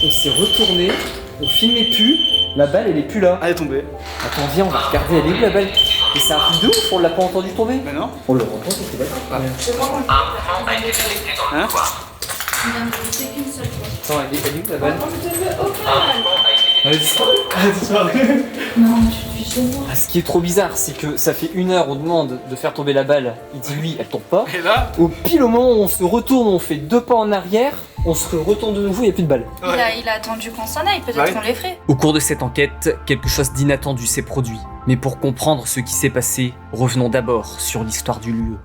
on s'est retourné, on filmait plus, la balle elle est plus là. Elle est tombée. Attends, viens, on va regarder, elle est où la balle? Mais c'est un truc de ouf, on l'a pas entendu tomber. Mais non. On le entend, c'est d'accord. Hein? Attends, elle est où la balle? Non, je suis chez moi. Ah, ce qui est trop bizarre, c'est que ça fait 1 heure, on demande de faire tomber la balle, il dit lui, elle tombe pas. Et là? Au pile au moment où on se retourne, on fait 2 pas en arrière, on se retourne de nouveau, il n'y a plus de balle. Il a attendu qu'on s'en aille, peut-être Ouais. qu'on les ferait. Au cours de cette enquête, quelque chose d'inattendu s'est produit. Mais pour comprendre ce qui s'est passé, revenons d'abord sur l'histoire du lieu.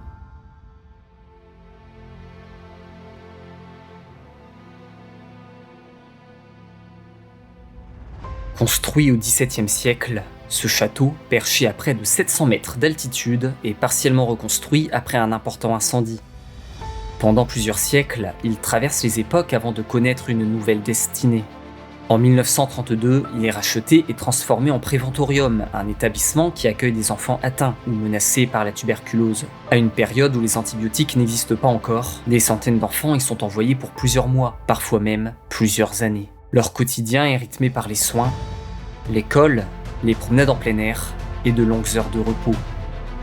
Construit au XVIIe siècle, ce château, perché à près de 700 mètres d'altitude, est partiellement reconstruit après un important incendie. Pendant plusieurs siècles, il traverse les époques avant de connaître une nouvelle destinée. En 1932, il est racheté et transformé en préventorium, un établissement qui accueille des enfants atteints ou menacés par la tuberculose. À une période où les antibiotiques n'existent pas encore, des centaines d'enfants y sont envoyés pour plusieurs mois, parfois même plusieurs années. Leur quotidien est rythmé par les soins, l'école, les promenades en plein air et de longues heures de repos.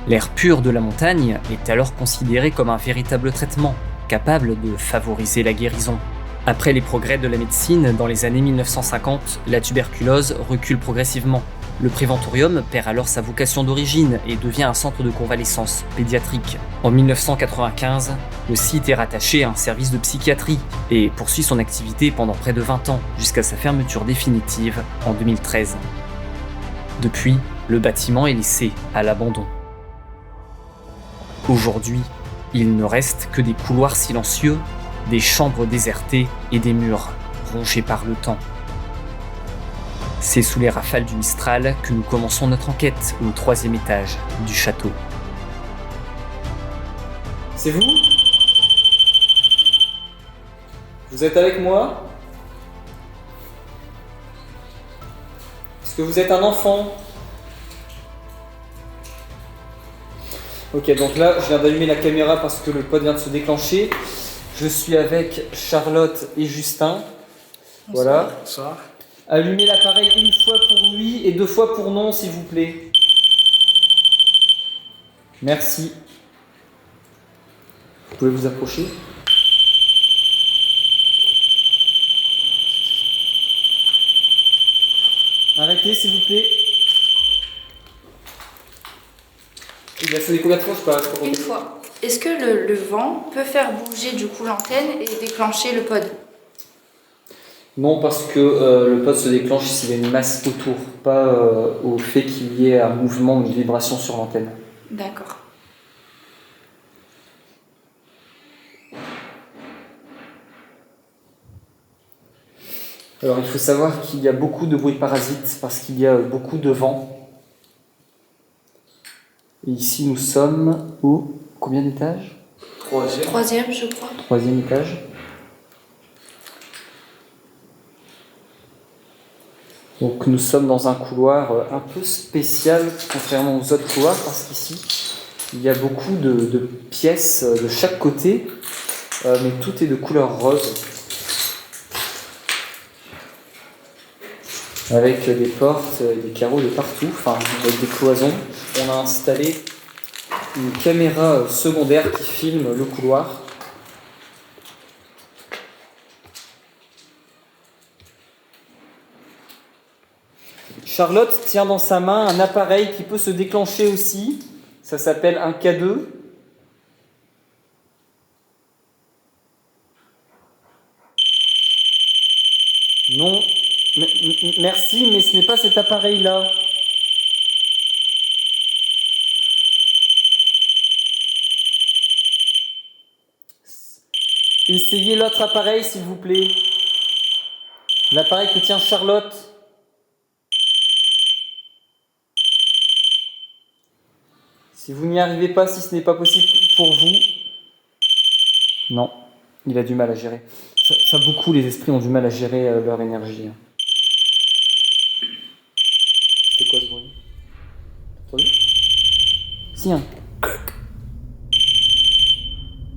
L'air pur de la montagne est alors considéré comme un véritable traitement, capable de favoriser la guérison. Après les progrès de la médecine, dans les années 1950, la tuberculose recule progressivement. Le préventorium perd alors sa vocation d'origine et devient un centre de convalescence pédiatrique. En 1995, le site est rattaché à un service de psychiatrie et poursuit son activité pendant près de 20 ans, jusqu'à sa fermeture définitive en 2013. Depuis, le bâtiment est laissé à l'abandon. Aujourd'hui, il ne reste que des couloirs silencieux, des chambres désertées et des murs rongés par le temps. C'est sous les rafales du Mistral que nous commençons notre enquête au 3e étage du château. C'est vous? Vous êtes avec moi? Est-ce que vous êtes un enfant? Ok, donc là, je viens d'allumer la caméra parce que le pod vient de se déclencher. Je suis avec Charlotte et Justin. Voilà. Bonsoir. Allumez l'appareil 1 fois pour oui et 2 fois pour non, s'il vous plaît. Merci. Vous pouvez vous approcher. Arrêtez, s'il vous plaît. Il a sonné combien de fois, je sais pas. Une fois. Est-ce que le vent peut faire bouger du coup l'antenne et déclencher le pod? Non, parce que le pod se déclenche s'il y a une masse autour, pas au fait qu'il y ait un mouvement ou une vibration sur l'antenne. D'accord. Alors il faut savoir qu'il y a beaucoup de bruit de parasites parce qu'il y a beaucoup de vent. Et ici nous sommes au combien d'étages? 3e, je crois. 3e étage. Donc nous sommes dans un couloir un peu spécial contrairement aux autres couloirs parce qu'ici il y a beaucoup de pièces de chaque côté, mais tout est de couleur rose. Avec des portes, des carreaux de partout, enfin avec des cloisons. On a installé une caméra secondaire qui filme le couloir. Charlotte tient dans sa main un appareil qui peut se déclencher aussi. Ça s'appelle un K2. Non, merci, mais ce n'est pas cet appareil-là. Essayez l'autre appareil, s'il vous plaît. L'appareil que tient Charlotte. Si vous n'y arrivez pas, si ce n'est pas possible pour vous. Non, il a du mal à gérer. Ça beaucoup, les esprits ont du mal à gérer leur énergie. C'était quoi ce bruit? T'as entendu? Si, hein.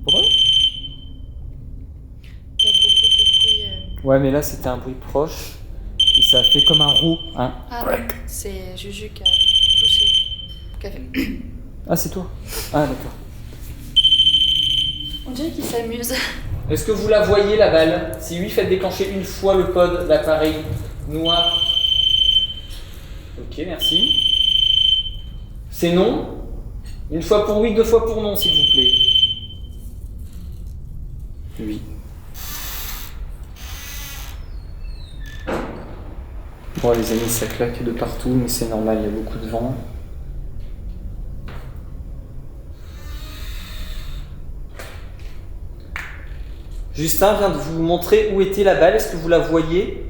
Pourquoi? Il y a beaucoup de bruit. Ouais, mais là c'était un bruit proche. Et ça a fait comme un roux. Hein. Ah non, c'est Juju qui a touché. Qui a fait... Ah, c'est toi. Ah, d'accord. On dirait qu'il s'amuse. Est-ce que vous la voyez, la balle? Si oui, faites déclencher une fois le pod, l'appareil noir. Ok, merci. C'est non? Une fois pour oui, 2 fois pour non, s'il vous plaît. Oui. Bon, les amis, ça claque de partout, mais c'est normal, il y a beaucoup de vent. Justin vient de vous montrer où était la balle, est-ce que vous la voyez?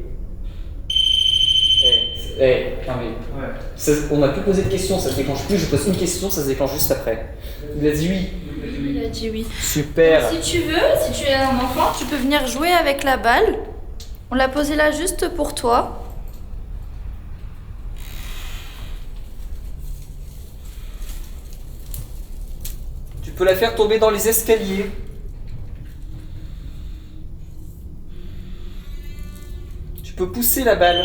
On n'a plus posé de questions, ça se déclenche plus, je pose une question, ça se déclenche juste après. Il a dit oui. Il a dit oui. Super. Donc, si tu veux, si tu es un enfant, tu peux venir jouer avec la balle. On l'a posée là juste pour toi. Tu peux la faire tomber dans les escaliers. Tu peux pousser la balle.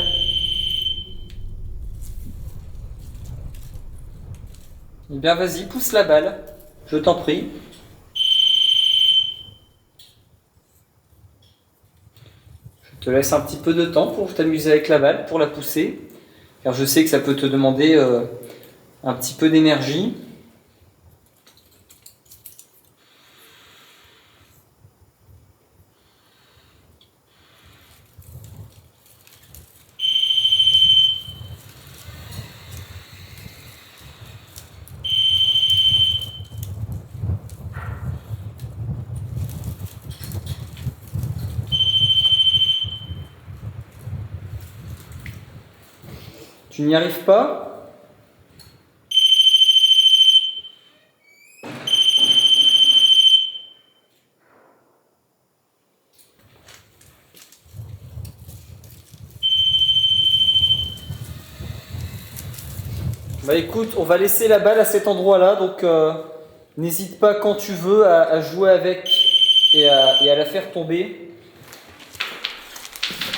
Eh bien, vas-y, pousse la balle. Je t'en prie. Je te laisse un petit peu de temps pour t'amuser avec la balle, pour la pousser. Car je sais que ça peut te demander un petit peu d'énergie. Tu n'y arrives pas? Bah écoute, on va laisser la balle à cet endroit-là, donc n'hésite pas quand tu veux à jouer avec et à la faire tomber.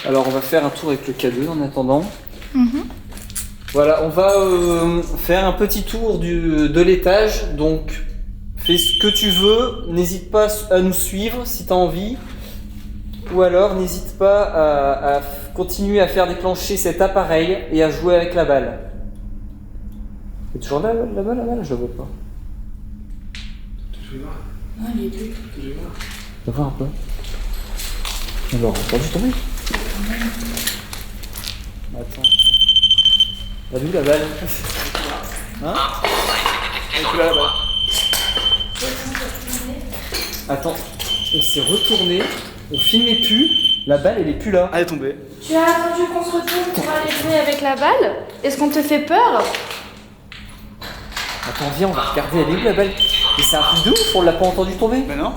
Alors on va faire un tour avec le K2 en attendant. Voilà, on va faire un petit tour de l'étage, donc fais ce que tu veux, n'hésite pas à nous suivre si tu as envie, ou alors n'hésite pas à continuer à faire déclencher cet appareil et à jouer avec la balle. C'est toujours là la balle, je la vois pas. Non, il est plus. On va voir un peu. On l'a entendu tomber. Attends. T'as vu la balle? Hein? Elle est plus là, la balle. Attends, on s'est retourné, on filmait plus, la balle elle est plus là. Elle est tombée. Tu as attendu qu'on se retourne pour aller jouer avec la balle? Est-ce qu'on te fait peur? Attends, viens, on va regarder, elle est où la balle? Mais c'est un truc de ouf, on l'a pas entendu tomber. Mais non.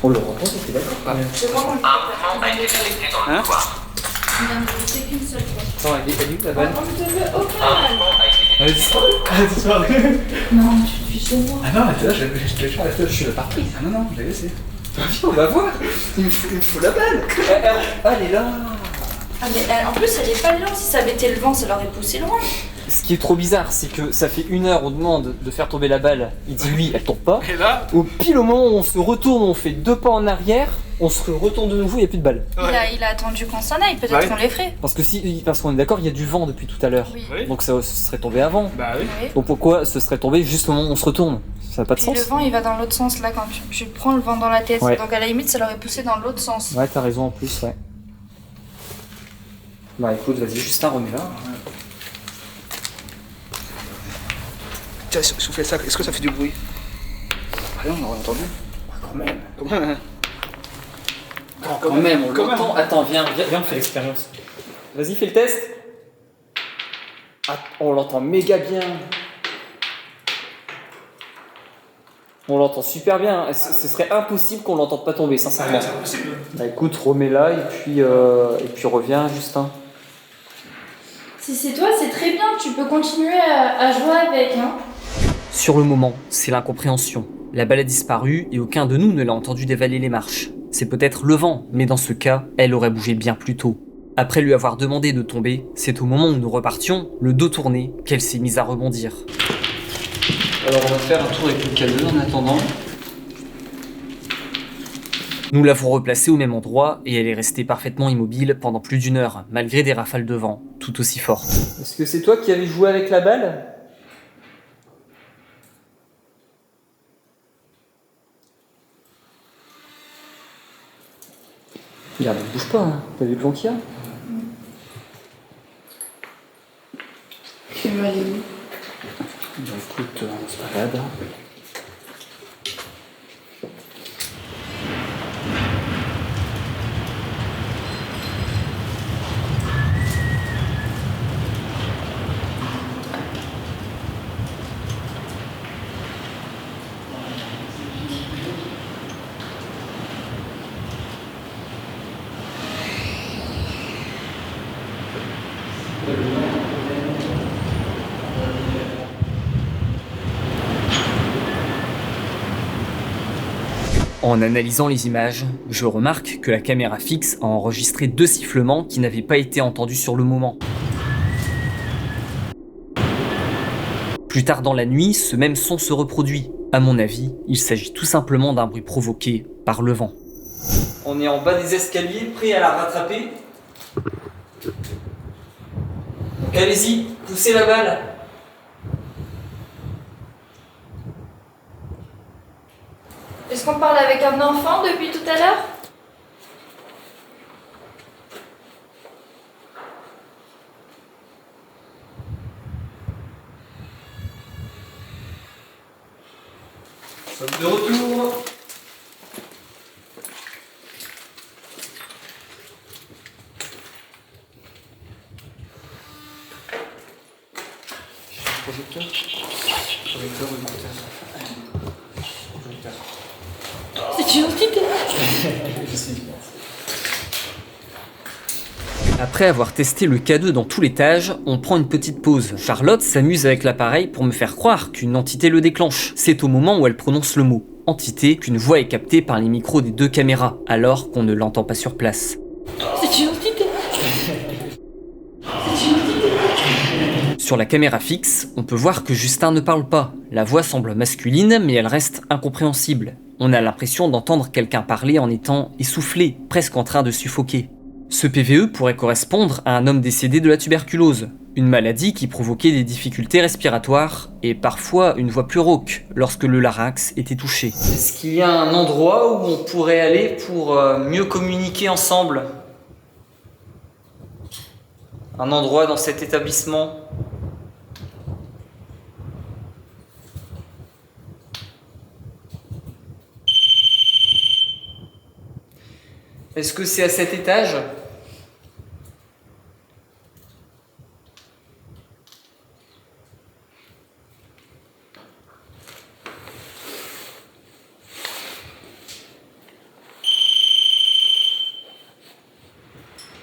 On l'a entendu, t'es d'accord? Je crois qu'on le fait pas. Hein? Il n'a bougé qu'une seule fois. Attends, elle est où la balle? On ne te veut aucun mal. Elle est disparue. Elle est disparue. Non, tu es chez moi. Ah non, elle était là, je suis la partie. Ah non, je l'ai laissée. Viens, on va voir. Il me faut la balle. Elle est là. Ah mais en plus elle est pas loin, si ça avait été le vent ça l'aurait poussé loin. Ce qui est trop bizarre, c'est que ça fait 1 heure, on demande de faire tomber la balle. Il dit oui, elle tombe pas. Et là, Au pile au moment où on se retourne, on fait 2 pas en arrière, on se retourne de nouveau, il n'y a plus de balle. Il a attendu qu'on s'en aille, peut-être Ouais. qu'on les ferait. Parce qu'on est d'accord, il y a du vent depuis tout à l'heure. Oui. oui. Donc ça serait tombé avant. Bah oui. Oui. Donc pourquoi ce serait tombé juste au moment où on se retourne? Ça n'a pas de Puis sens. le vent il va dans l'autre sens là quand tu prends le vent dans la tête. Ouais. Donc à la limite ça l'aurait poussé dans l'autre sens. Ouais, t'as raison en plus, ouais. Bah écoute, vas-y, Justin, remets-la. Tiens, soufflez ça, est-ce que ça fait du bruit? Rien, on aurait entendu. Quand même. Quand même. Quand même, on Quand même. l'entend. Attends, viens, on fait l'expérience. Vas-y, fais le test. Ah, on l'entend méga bien. On l'entend super bien. Ce serait impossible qu'on l'entende pas tomber, sincèrement. C'est impossible. Bah écoute, remets-la et puis reviens, Justin. Si c'est toi c'est très bien, tu peux continuer à jouer avec. Hein. Sur le moment, c'est l'incompréhension. La balle a disparu et aucun de nous ne l'a entendu dévaler les marches. C'est peut-être le vent, mais dans ce cas, elle aurait bougé bien plus tôt. Après lui avoir demandé de tomber, c'est au moment où nous repartions, le dos tourné, qu'elle s'est mise à rebondir. Alors on va faire un tour avec le K2 en attendant. Nous l'avons replacée au même endroit et elle est restée parfaitement immobile pendant plus d'1 heure, malgré des rafales de vent, tout aussi fortes. Est-ce que c'est toi qui avais joué avec la balle? Regarde, elle bouge pas, hein. T'as vu le vent qu'il y a? Tu vas aller où? Bah écoute, on se balade. En analysant les images, je remarque que la caméra fixe a enregistré 2 sifflements qui n'avaient pas été entendus sur le moment. Plus tard dans la nuit, ce même son se reproduit. À mon avis, il s'agit tout simplement d'un bruit provoqué par le vent. On est en bas des escaliers, prêt à la rattraper. Donc allez-y, poussez la balle. Est-ce qu'on parle avec un enfant depuis tout à l'heure? Sommes de retour. Projecteur. Projecteur ou écouteur? Projecteur. C'est une entité. Je sais. Après avoir testé le K2 dans tout l'étage, on prend une petite pause. Charlotte s'amuse avec l'appareil pour me faire croire qu'une entité le déclenche. C'est au moment où elle prononce le mot « entité » qu'une voix est captée par les micros des 2 caméras, alors qu'on ne l'entend pas sur place. C'est une entité. Sur la caméra fixe, on peut voir que Justin ne parle pas. La voix semble masculine, mais elle reste incompréhensible. On a l'impression d'entendre quelqu'un parler en étant essoufflé, presque en train de suffoquer. Ce PVE pourrait correspondre à un homme décédé de la tuberculose, une maladie qui provoquait des difficultés respiratoires et parfois une voix plus rauque lorsque le larynx était touché. Est-ce qu'il y a un endroit où on pourrait aller pour mieux communiquer ensemble? Un endroit dans cet établissement? Est-ce que c'est à cet étage?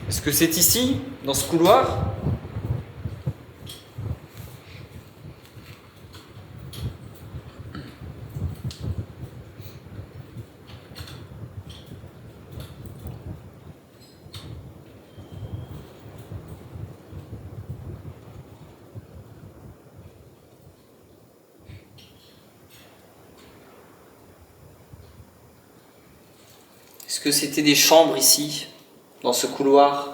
Est-ce que c'est ici, dans ce couloir? Est-ce que c'était des chambres ici, dans ce couloir?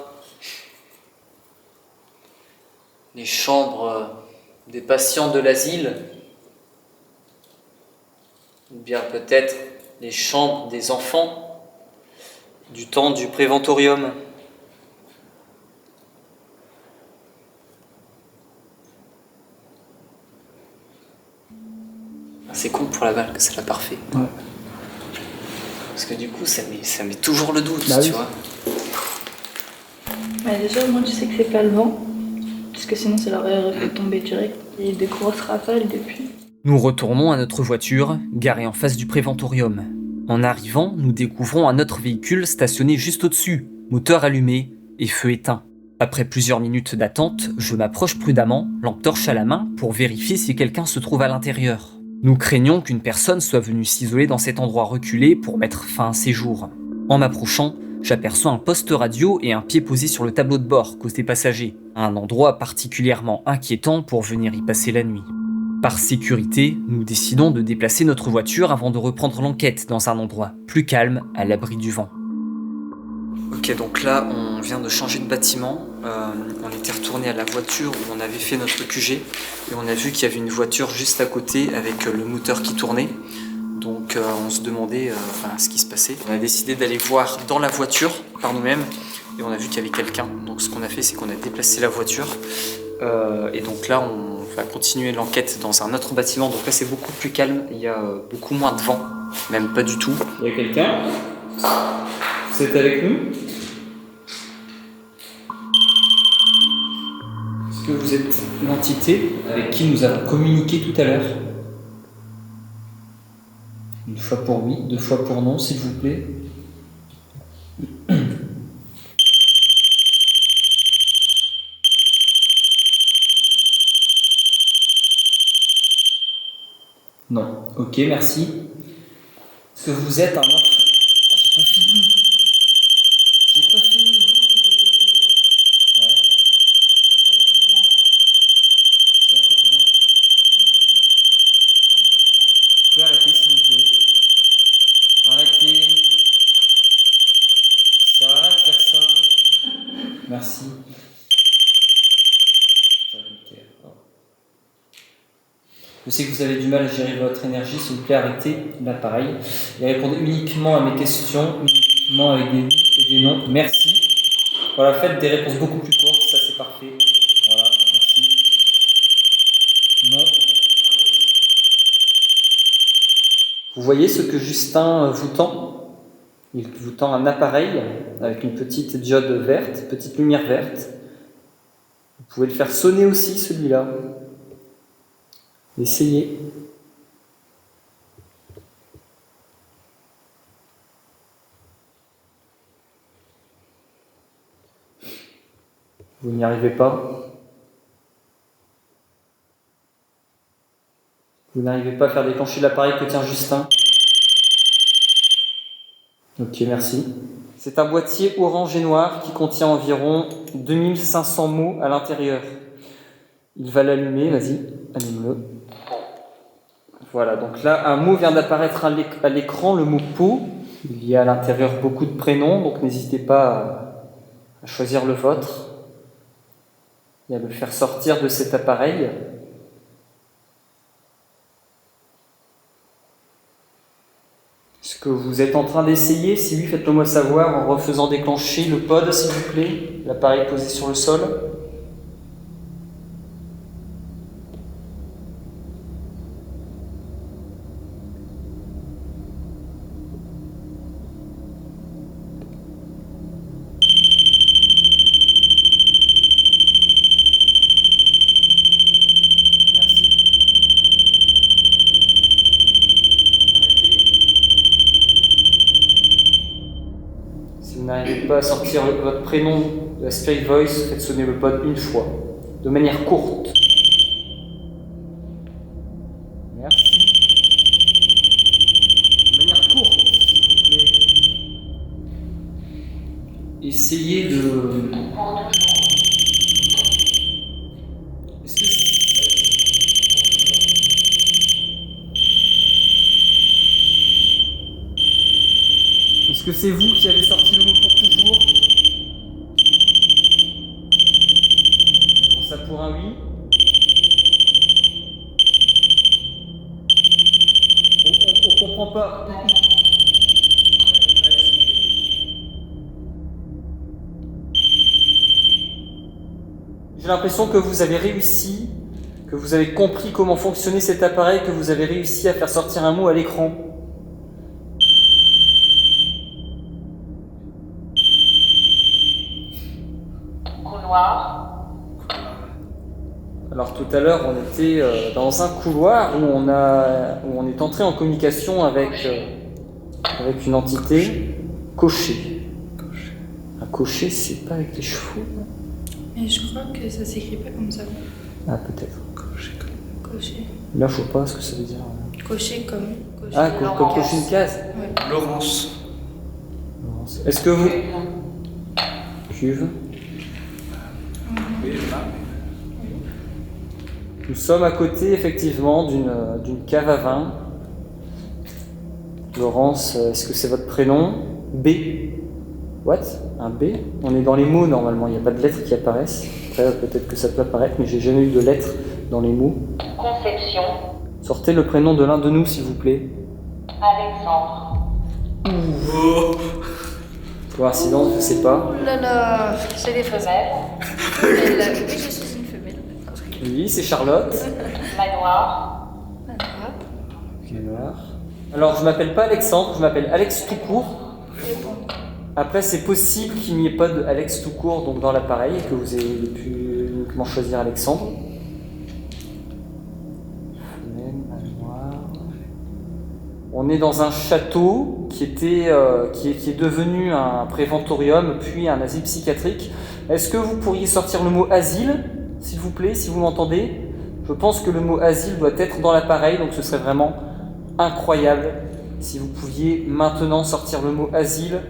Les chambres des patients de l'asile? Ou bien peut-être les chambres des enfants du temps du préventorium? C'est con pour la balle que ça l'a parfait. Ouais. Parce que du coup, ça met toujours le doute, Bah tu oui. vois. Bah déjà, moi, tu sais que c'est pas le vent. Parce que sinon, ça leur aurait fait tomber direct. Il y a eu des grosses rafales depuis. Nous retournons à notre voiture, garée en face du préventorium. En arrivant, nous découvrons un autre véhicule stationné juste au-dessus, moteur allumé et feu éteint. Après plusieurs minutes d'attente, je m'approche prudemment, lampe torche à la main, pour vérifier si quelqu'un se trouve à l'intérieur. Nous craignons qu'une personne soit venue s'isoler dans cet endroit reculé pour mettre fin à ses jours. En m'approchant, j'aperçois un poste radio et un pied posé sur le tableau de bord côté passager, un endroit particulièrement inquiétant pour venir y passer la nuit. Par sécurité, nous décidons de déplacer notre voiture avant de reprendre l'enquête dans un endroit plus calme, à l'abri du vent. Ok, donc là, on vient de changer de bâtiment. On était retourné à la voiture où on avait fait notre QG et on a vu qu'il y avait une voiture juste à côté avec le moteur qui tournait. Donc on se demandait ce qui se passait. On a décidé d'aller voir dans la voiture par nous-mêmes et on a vu qu'il y avait quelqu'un. Donc ce qu'on a fait, c'est qu'on a déplacé la voiture et donc là, on va continuer l'enquête dans un autre bâtiment. Donc là, c'est beaucoup plus calme. Il y a beaucoup moins de vent, même pas du tout. Il y a quelqu'un ? Vous êtes avec nous ? Est-ce que vous êtes l'entité avec qui nous avons communiqué tout à l'heure ? Une fois pour oui, 2 fois pour non, s'il vous plaît. Non. Ok, merci. Est-ce que vous êtes un enfant ? J'ai pas fini. J'ai pas fini. Ouais. C'est encore plus long. Vous pouvez arrêter, s'il vous plaît. Arrêtez. Ça arrête de faire ça. Merci. Je sais que vous avez du mal à gérer votre énergie, s'il vous plaît, arrêtez l'appareil et répondez uniquement à mes questions, uniquement avec des oui et des non. Merci. Voilà, faites des réponses beaucoup plus courtes, ça c'est parfait. Voilà, merci. Non. Vous voyez ce que Justin vous tend ? Il vous tend un appareil avec une petite diode verte, petite lumière verte. Vous pouvez le faire sonner aussi, celui-là. Essayez. Vous n'y arrivez pas. Vous n'arrivez pas à faire déclencher l'appareil que tient Justin. Ok, merci. C'est un boîtier orange et noir qui contient environ 2500 mots à l'intérieur. Il va l'allumer, vas-y, allume-le. Voilà, donc là, un mot vient d'apparaître à l'écran, le mot « pot ». Il y a à l'intérieur beaucoup de prénoms, donc n'hésitez pas à choisir le vôtre et à le faire sortir de cet appareil. Est-ce que vous êtes en train d'essayer ? Si oui, faites-le moi savoir en refaisant déclencher le pod, s'il vous plaît, l'appareil posé sur le sol. Si vous n'arrivez pas à sortir votre prénom de la Spirit Voice, faites sonner le pod une fois, de manière courte. Merci. De manière courte, s'il vous plaît. Essayez de... Est-ce que Est-ce que c'est vous qui avez sorti le mot pour toujours ? Prends ça pour un oui. On comprend pas. J'ai l'impression que vous avez réussi, que vous avez compris comment fonctionnait cet appareil, que vous avez réussi à faire sortir un mot à l'écran. Alors tout à l'heure, on était dans un couloir où on est entré en communication avec une entité cocher. Un cocher, c'est pas avec les chevaux. Mais je crois que ça s'écrit pas comme ça. Ah, peut-être. Cocher. Là, je sais pas ce que ça veut dire. cocher comme cocher. Ah, comme cocher une case. Ouais. Laurence. Est-ce que vous... Cuve. Oui, là. Nous sommes à côté, effectivement, d'une cave à vin. Laurence, est-ce que c'est votre prénom? B. What? Un B? On est dans les mots, normalement. Il n'y a pas de lettres qui apparaissent. Après, peut-être que ça peut apparaître, mais j'ai jamais eu de lettres dans les mots. Conception. Sortez le prénom de l'un de nous, s'il vous plaît. Alexandre. Oh. Coïncidence, je sais pas. Oh là là, c'est des Femelle. femelles. Oui, je suis une femelle. Oui, c'est Charlotte. Manoir. Noir. Alors, je m'appelle pas Alexandre, je m'appelle Alex tout court. Et bon. Après, c'est possible qu'il n'y ait pas de Alex tout court donc dans l'appareil et que vous ayez pu uniquement choisir Alexandre. On est dans un château qui est devenu un préventorium puis un asile psychiatrique. Est-ce que vous pourriez sortir le mot asile, s'il vous plaît, si vous m'entendez? Je pense que le mot asile doit être dans l'appareil, donc ce serait vraiment incroyable si vous pouviez maintenant sortir le mot asile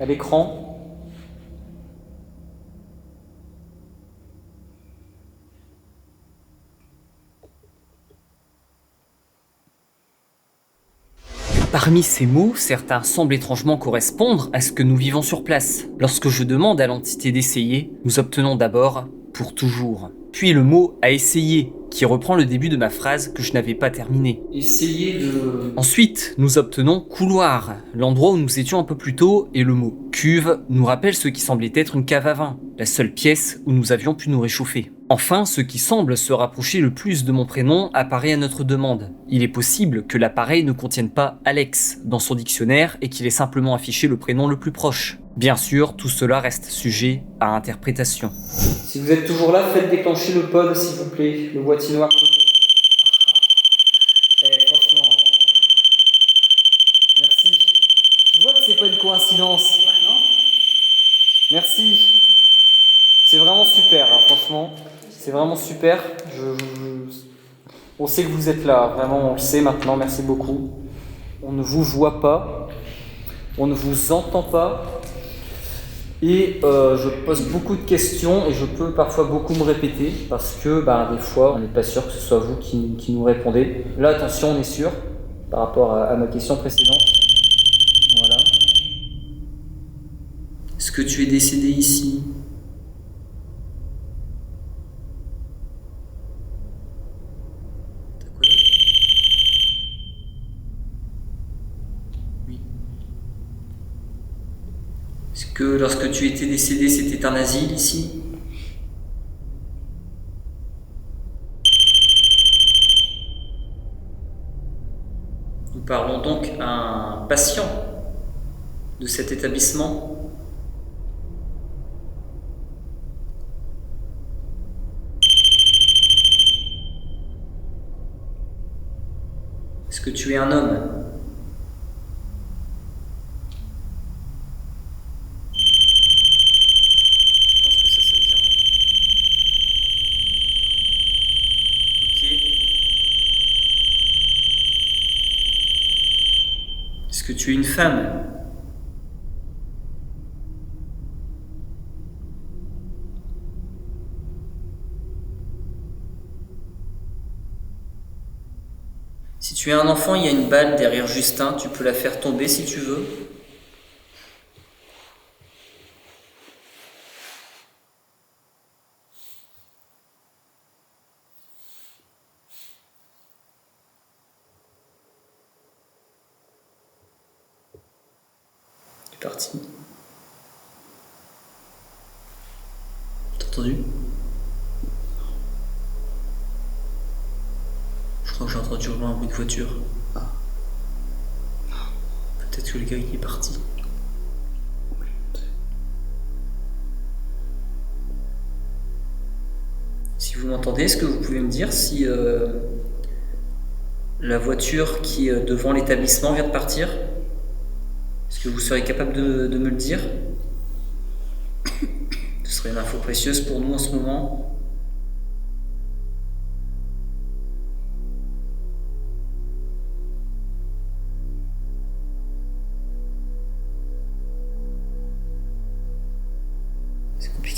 à l'écran. Parmi ces mots, certains semblent étrangement correspondre à ce que nous vivons sur place. Lorsque je demande à l'entité d'essayer, nous obtenons d'abord « pour toujours », puis le mot « à essayer », qui reprend le début de ma phrase que je n'avais pas terminée. Essayez de... Ensuite, nous obtenons « couloir », l'endroit où nous étions un peu plus tôt, et le mot « cuve » nous rappelle ce qui semblait être une cave à vin, la seule pièce où nous avions pu nous réchauffer. Enfin, ce qui semble se rapprocher le plus de mon prénom apparaît à notre demande. Il est possible que l'appareil ne contienne pas Alex dans son dictionnaire et qu'il ait simplement affiché le prénom le plus proche. Bien sûr, tout cela reste sujet à interprétation. Si vous êtes toujours là, faites déclencher le pod, s'il vous plaît, le boîtier noir. Franchement. Merci. Je vois que c'est pas une coïncidence. Merci. C'est vraiment super, hein, franchement. C'est vraiment super. On sait que vous êtes là, vraiment, on le sait maintenant. Merci beaucoup. On ne vous voit pas. On ne vous entend pas. Et je pose beaucoup de questions et je peux parfois beaucoup me répéter parce que des fois, on n'est pas sûr que ce soit vous qui nous répondez. Là, attention, on est sûr par rapport à ma question précédente. Voilà. Est-ce que tu es décédé ici ? Est-ce que lorsque tu étais décédé, c'était un asile ici? Nous parlons donc à un patient de cet établissement. Est-ce que tu es un homme? Est-ce que tu es une femme? Si tu es un enfant, il y a une balle derrière Justin, tu peux la faire tomber si tu veux. C'est parti. T'as entendu? Je crois que j'ai entendu au loin un bruit de voiture. Peut-être que le gars il est parti. Si vous m'entendez, est-ce que vous pouvez me dire si la voiture qui est devant l'établissement vient de partir? Est-ce que vous serez capable de me le dire? Ce serait une info précieuse pour nous en ce moment.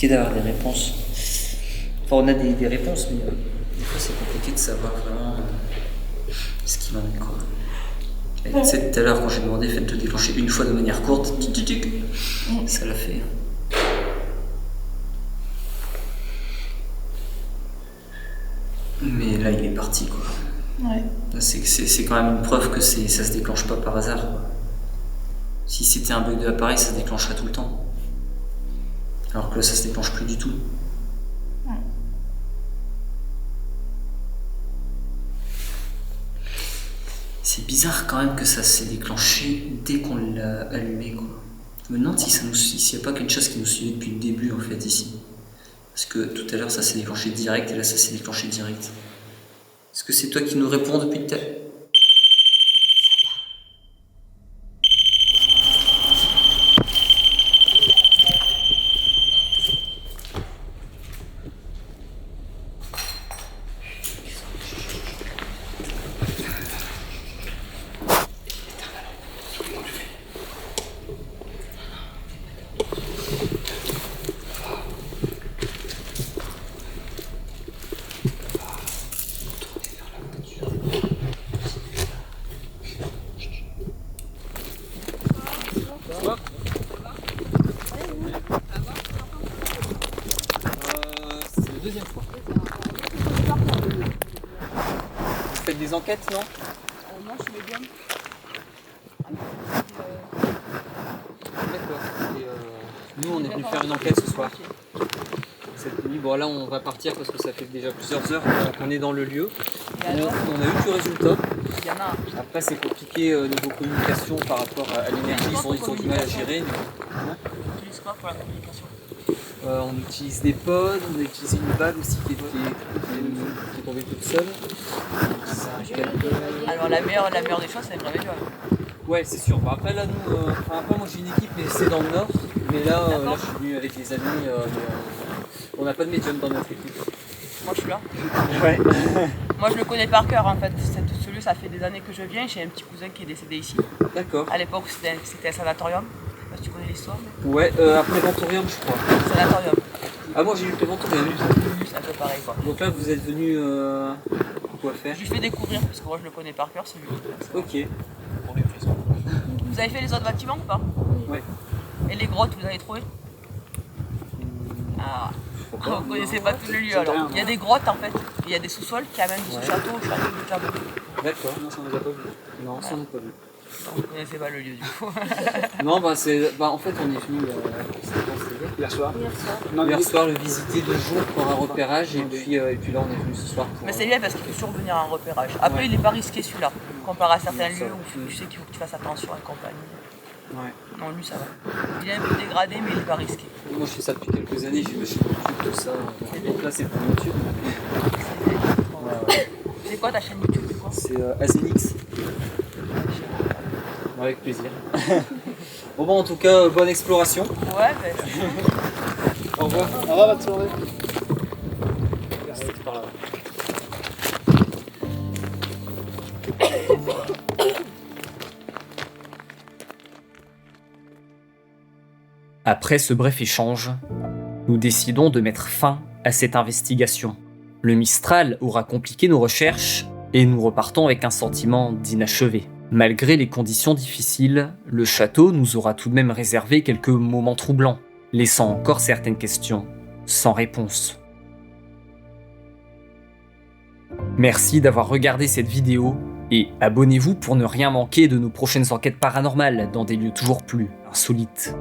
compliqué d'avoir des réponses. Enfin, on a des réponses, mais des fois c'est compliqué de savoir vraiment ce qu'il en est, quoi. Et tu sais, tout à l'heure, quand j'ai demandé, faites-le déclencher une fois de manière courte, ça l'a fait. Mais là, il est parti, quoi. Ouais. C'est quand même une preuve que ça se déclenche pas par hasard, quoi. Si c'était un bug de l'appareil, ça se déclencherait tout le temps. Alors que là, ça se déclenche plus du tout. Ouais. C'est bizarre quand même que ça s'est déclenché dès qu'on l'a allumé, quoi. Je me demande s'il n'y a pas quelque chose qui nous suivait depuis le début, en fait, ici. Parce que tout à l'heure, ça s'est déclenché direct, et là, ça s'est déclenché direct. Est-ce que c'est toi qui nous réponds depuis tout à l'heure? C'est la deuxième fois. Vous faites des enquêtes, non? Non, je suis bien. D'accord. Et nous, on est venu faire une enquête ce soir. Cette nuit, bon là, on va partir parce que ça fait déjà plusieurs heures qu'on est dans le lieu. Et alors, On a eu du résultat. il y en a un. Après, c'est compliqué niveau communication par rapport à l'énergie. Ils ont du mal à gérer. On utilise quoi pour la communication? On utilise des pods, on a utilisé une bague aussi qui est tombée toute seule. Alors la meilleure des choses, c'est le réveillon. Ouais, c'est sûr. Bon, après, là, nous, après, moi j'ai une équipe, mais c'est dans le nord. Mais là, D'accord. je suis venu avec des amis. On n'a pas de médium dans notre équipe. Moi, je suis là. Ouais. Moi, je le connais par cœur en fait. Ce lieu, ça fait des années que je viens. J'ai un petit cousin qui est décédé ici. D'accord. À l'époque, c'était un sanatorium. Je sais pas si tu connais l'histoire. Mais... Ouais, après Ventorium, je crois. Sanatorium. Ah, moi j'ai eu le Ventorium. C'est un peu pareil quoi. Donc là, vous êtes venu quoi faire? Je lui fais découvrir parce que moi, je le connais par cœur ce lieu. Ok. Vous avez fait les autres bâtiments ou pas? Ouais. Et les grottes, vous avez trouvé? Ah. Vous connaissez pas tout le lieu alors. Il y a des grottes en fait. Il y a des sous-sols qui amènent de ce château au château de Cabot. D'accord. Non, ça on n'a pas vu. Non, ça on n'a pas vu. Vous connaissez pas le lieu du coup. Non, en fait, on est venu Hier soir. hier soir le visiter 2 jours pour un repérage et puis là on est venu ce soir pour... Mais c'est bien parce qu'il faut toujours venir en repérage. Après, il n'est pas risqué celui-là, comparé à certains lieux où tu sais qu'il faut que tu fasses attention et compagnie. Ouais. Non, lui ça va. Il est un peu dégradé, mais il n'est pas risqué. Moi je fais ça depuis quelques années, j'ai sur YouTube, tout ça. Donc là c'est pour YouTube. C'est quoi ta chaîne YouTube du coup? C'est Azenix. Avec plaisir. Bon en tout cas, bonne exploration. Ouais, ben. Au revoir. Au revoir, bonne soirée. Par là. Après ce bref échange, nous décidons de mettre fin à cette investigation. Le Mistral aura compliqué nos recherches et nous repartons avec un sentiment d'inachevé. Malgré les conditions difficiles, le château nous aura tout de même réservé quelques moments troublants, laissant encore certaines questions sans réponse. Merci d'avoir regardé cette vidéo et abonnez-vous pour ne rien manquer de nos prochaines enquêtes paranormales dans des lieux toujours plus insolites.